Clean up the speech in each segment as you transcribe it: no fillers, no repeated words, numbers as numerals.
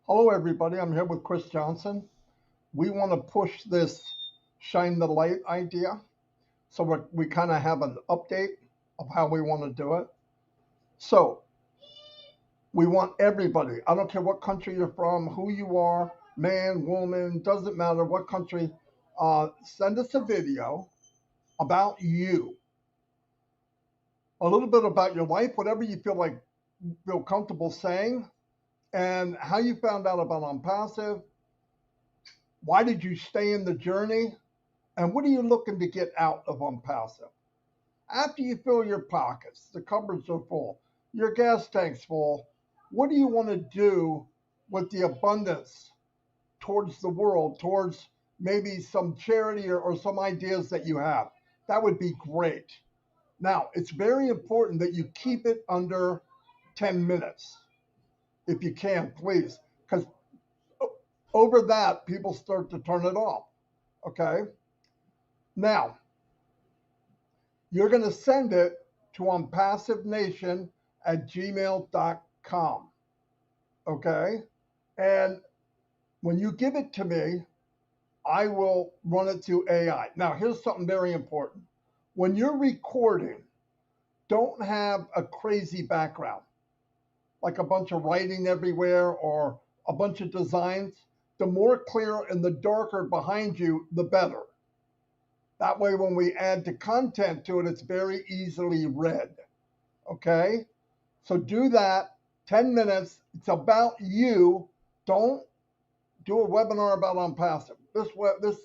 Hello, everybody. I'm here with Chris Johnson. We want to push this shine the light idea. So we kind of have an update of how we want to do it. So we want everybody, I don't care what country you're from, who you are, man, woman, doesn't matter what country, send us a video about you, a little bit about your life, whatever you feel comfortable saying, and how you found out about ONPASSIVE. Why did you stay in the journey? And what are you looking to get out of ONPASSIVE? After you fill your pockets, the cupboards are full, your gas tank's full, what do you want to do with the abundance towards the world, towards maybe some charity or some ideas that you have? That would be great. Now, it's very important that you keep it under 10 minutes, if you can, please, because over that, people start to turn it off. Okay? Now, you're going to send it to onpassivenation@gmail.com. Okay? And when you give it to me, I will run it to AI. Now, here's something very important. When you're recording, don't have a crazy background, like a bunch of writing everywhere or a bunch of designs. The more clear and the darker behind you, the better. That way, when we add the content to it, it's very easily read. Okay? So do that. 10 minutes. It's about you. Don't do a webinar about ONPASSIVE.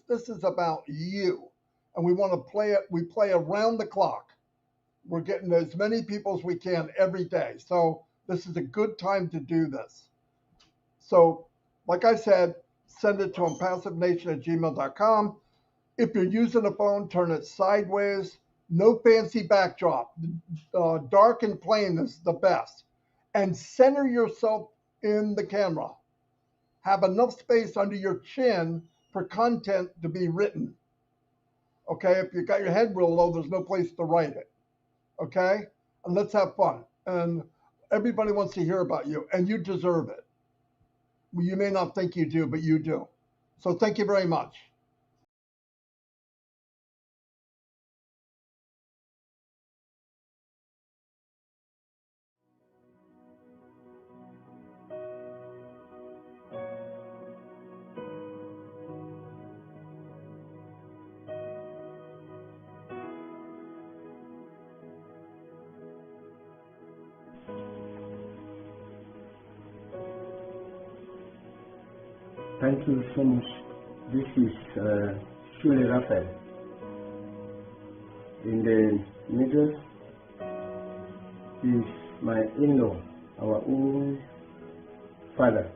This is about you. And we want to play it. We play around the clock. We're getting as many people as we can every day. So this is a good time to do this. So, like I said, send it to onpassivenation@gmail.com. If you're using a phone, turn it sideways. No fancy backdrop. Dark and plain is the best. And center yourself in the camera. Have enough space under your chin for content to be written. Okay, if you got your head real low, there's no place to write it. Okay, and let's have fun. And everybody wants to hear about you, and you deserve it. Well, you may not think you do, but you do. So thank you very much. Thank you so much. This is Raphael. In the middle is my in-law, our own father.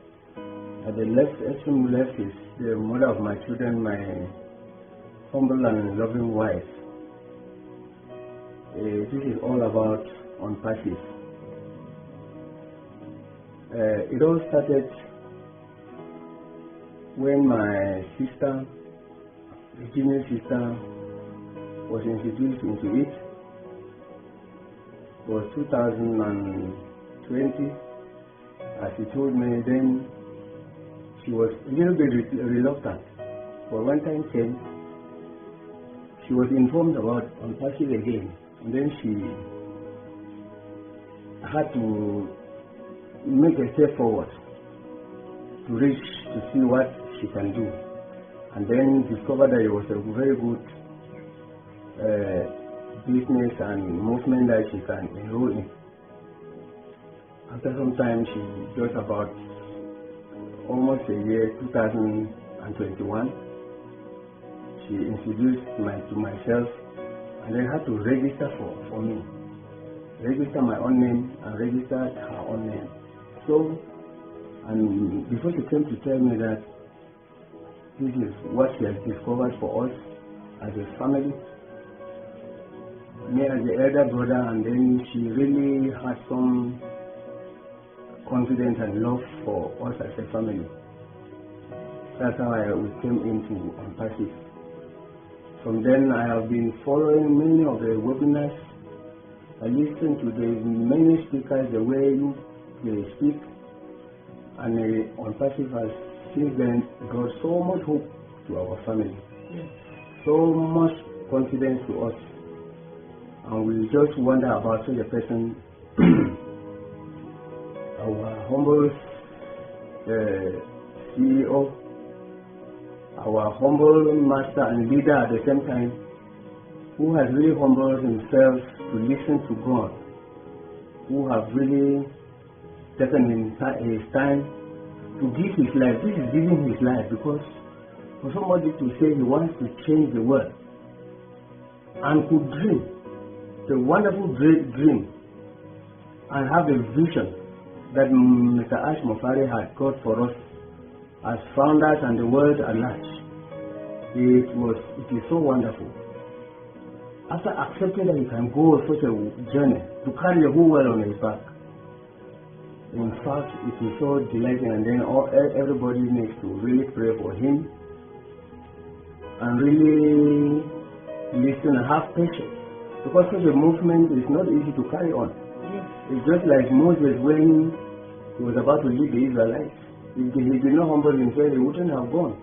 At the left, extreme left is the mother of my children, my humble and loving wife. This is all about ONPASSIVE. It all started when my sister, the junior sister, was introduced into it. It was 2020. As she told me, then she was a little bit reluctant. But when time came, she was informed about ONPASSIVE again, and then she had to make a step forward to reach to see what she can do, and then discovered that it was a very good business and movement that she can enroll in. After some time, she just about almost a year, 2021, she introduced to myself, and then had to register for me, register my own name and register her own name. So, and before she came to tell me that this is what she has discovered for us as a family, me as the elder brother, and then she really had some confidence and love for us as a family. That's how we came into ONPASSIVE. From then, I have been following many of the webinars. I listen to the many speakers, the way they speak, And ONPASSIVE has since then brought so much hope to our family, so much confidence to us. And we just wonder about such a person, our humble CEO, our humble master and leader at the same time, who has really humbled himself to listen to God, who have really taken his time to give his life. This is giving his life, because for somebody to say he wants to change the world and could dream a wonderful dream and have a vision that Mr. Ash Mofare had got for us as founders and the world at large. It is so wonderful. After accepting that he can go on such a journey to carry the whole world on his back, in fact, it is so delighting, and then everybody needs to really pray for him and really listen and have patience, because such a movement is not easy to carry on. It's just like Moses when he was about to lead the Israelites. If he did not humble himself, he wouldn't have gone.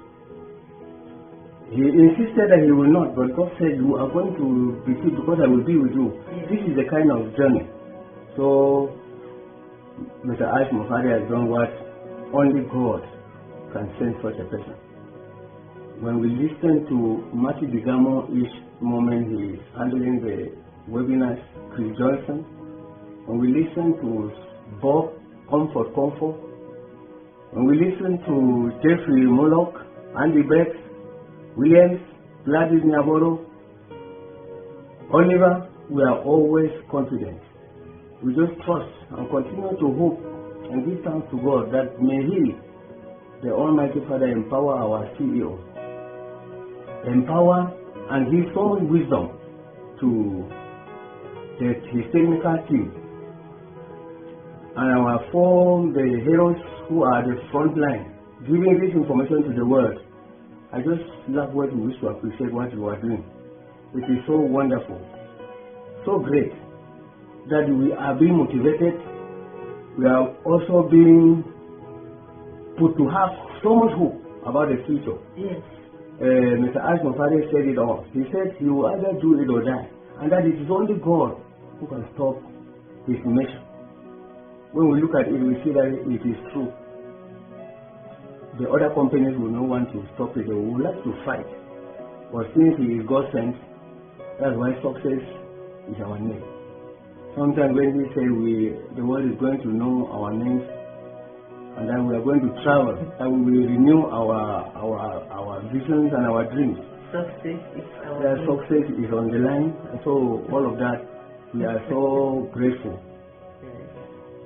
He insisted that he will not, but God said, you are going to be free because I will be with you. This is the kind of journey. So Mr. Ash Mofare has done what only God can send such a person. When we listen to Matthew Digamo each moment he is handling the webinars, Chris Johnson, when we listen to Bob Comfort, when we listen to Jeffrey Moloch, Andy Beck, Williams, Gladys Nyaboro, Oliver, we are always confident. We just trust and continue to hope and give thanks to God that may He, the Almighty Father, empower our CEO, empower and give so much wisdom to his technical team, and the heroes who are the front line, giving this information to the world. I just love what we wish to appreciate what you are doing. It is so wonderful, so great that we are being motivated. We are also being put to have so much hope about the future. Yes. Mr. Ash Mofare said it all. He said he will either do it or die, and that it is only God who can stop his mission. When we look at it, we see that it is true. The other companies will not want to stop it. They would like to fight. But since he is God sent, that's why success is our name. Sometimes when we say the world is going to know our names, and that we are going to travel, that we will renew our visions and our dreams. Success is our success is on the line, and so all of that, we are so grateful.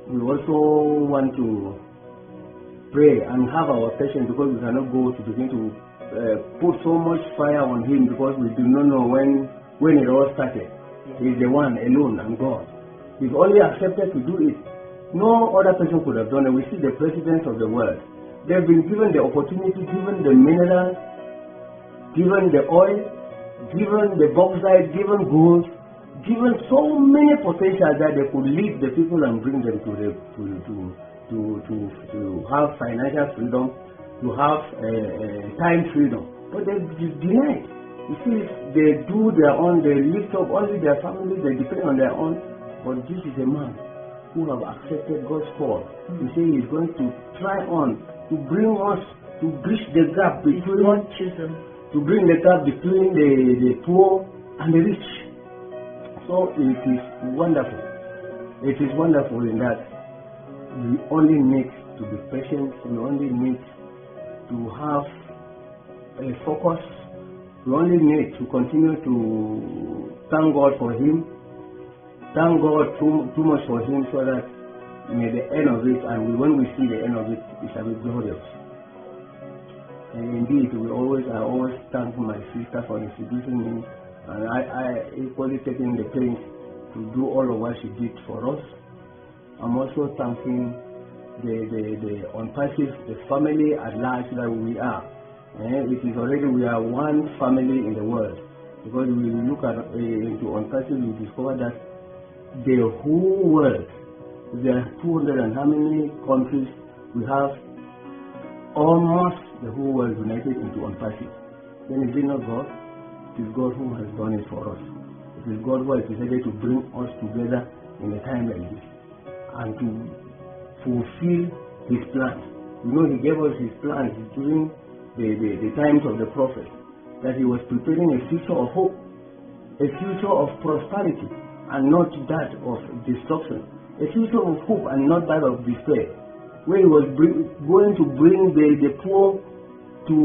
We also want to pray and have our patience, because we cannot go to begin to put so much fire on him, because we do not know when it all started. He is the one alone, and God. He's only accepted to do it. No other person could have done it. We see the presidents of the world. They've been given the opportunity, given the minerals, given the oil, given the bauxite, given gold, given so many potentials that they could lead the people and bring them to have financial freedom, to have time freedom. But they denied. You see, they do their own, they lift up only their families, they depend on their own. But this is a man who have accepted God's call. He said he is going to try on to bring us, to bridge the gap between, to bring the gap between the poor and the rich. So it is wonderful. It is wonderful in that we only need to be patient. We only need to have a focus. We only need to continue to thank God for him. Thank God too much for him, so that may the end of it, and when we see the end of it, it shall be glorious. And indeed, I always thank my sister for introducing me, and I equally taking the pains to do all of what she did for us. I'm also thanking the ONPASSIVE, the family at large that we are. And it is already, we are one family in the world, because we look at into ONPASSIVE, we discover that the whole world, there are 200 and how many countries we have almost the whole world united into ONPASSIVE, then is it not God? It is God who has done it for us. It is God who has decided to bring us together in a time like this and to fulfill His plans. You know, He gave us His plans during the times of the prophet, that He was preparing a future of hope, a future of prosperity and not that of destruction, a future of hope and not that of despair, where He was going to bring the poor to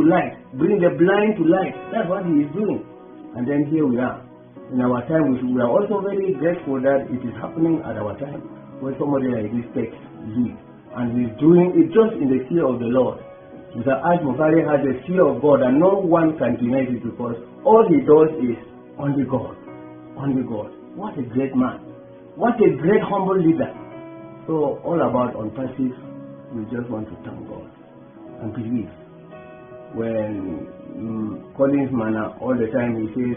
light, bring the blind to light. That's what He is doing. And then here we are. In our time, we are also very grateful that it is happening at our time, when somebody like this takes lead. And He's doing it just in the fear of the Lord. Mr. Ashmofari has a fear of God, and no one can deny it, because all he does is only God. Only God. What a great man. What a great humble leader. So all about ONPASSIVE, we just want to thank God and believe. When Collins Manor all the time he says,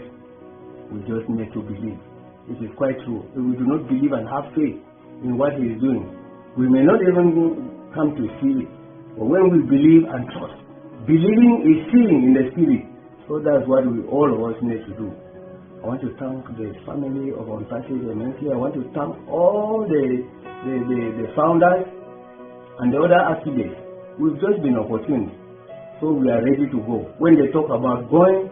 we just need to believe. It is quite true. If we do not believe and have faith in what He is doing, we may not even come to see it. But when we believe and trust, believing is seeing in the Spirit. So that's what all of us need to do. I want to thank the family of ONPASSIVE immensely. I want to thank all the founders and the other affiliates. We've just been opportune, so we are ready to go. When they talk about going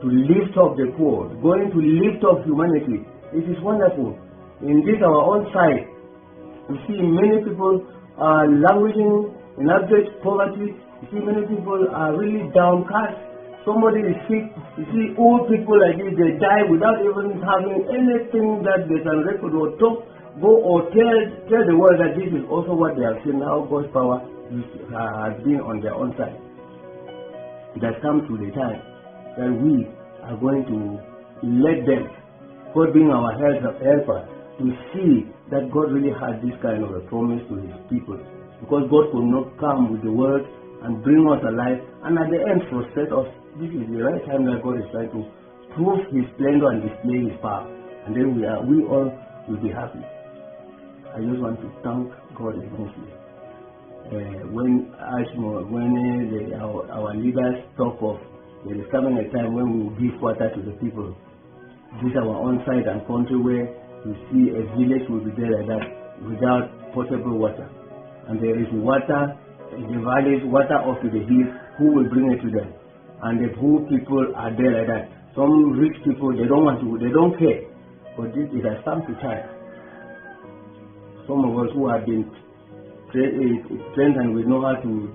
to lift up the poor, going to lift up humanity, it is wonderful. In this our own side, we see many people are languishing in abject poverty. You see many people are really downcast. Somebody is sick. You see old people like this, they die without even having anything that they can record or tell the world that this is also what they have seen, how God's power has been on their own side. It has come to the time that we are going to let them, God being our helper, to see that God really had this kind of a promise to His people. Because God could not come with the word and bring us alive and at the end frustrate us. This is the right time that God is trying to prove His splendor and display His power. And then we all will be happy. I just want to thank God immensely. When our leaders talk of there is coming a time when we will give water to the people. This is our own side and country where you see a village will be there like that without potable water. And there is water in the valleys, water up to the hills. Who will bring it to them? And the poor people are there like that. Some rich people, they don't want to, they don't care. But it has come to time. Some of us who have been trained and we know how to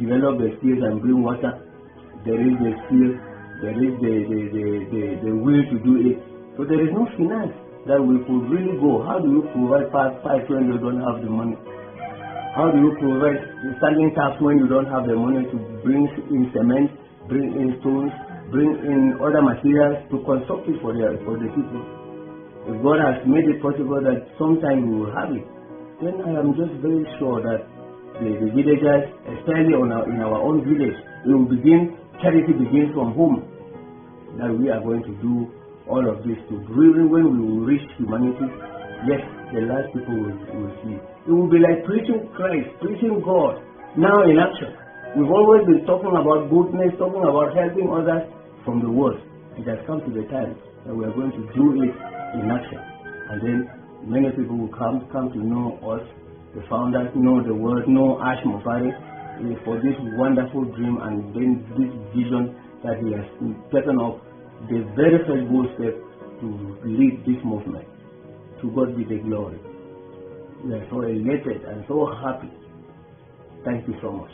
develop the skills and bring water, there is the skill, there is the will to do it. So there is no finance that we could really go. How do you provide pipe when you don't have the money? How do you provide standing taps when you don't have the money to bring in cement, bring in stones, bring in other materials to construct it for the people? If God has made it possible that sometime we will have it, then I am just very sure that the villagers, especially in our own village, charity begins from home. That we are going to do all of this to really, when we will reach humanity, yes, the last people will see. It will be like preaching Christ, preaching God, now in action. We've always been talking about goodness, talking about helping others from the world. It has come to the time that we are going to do it in action. And then many people will come to know us, the founders, know the word, know Ashmofari for this wonderful dream and then this vision that he has taken up, the very first good step to lead this movement. To God be the glory. We are so elated and so happy. Thank you so much.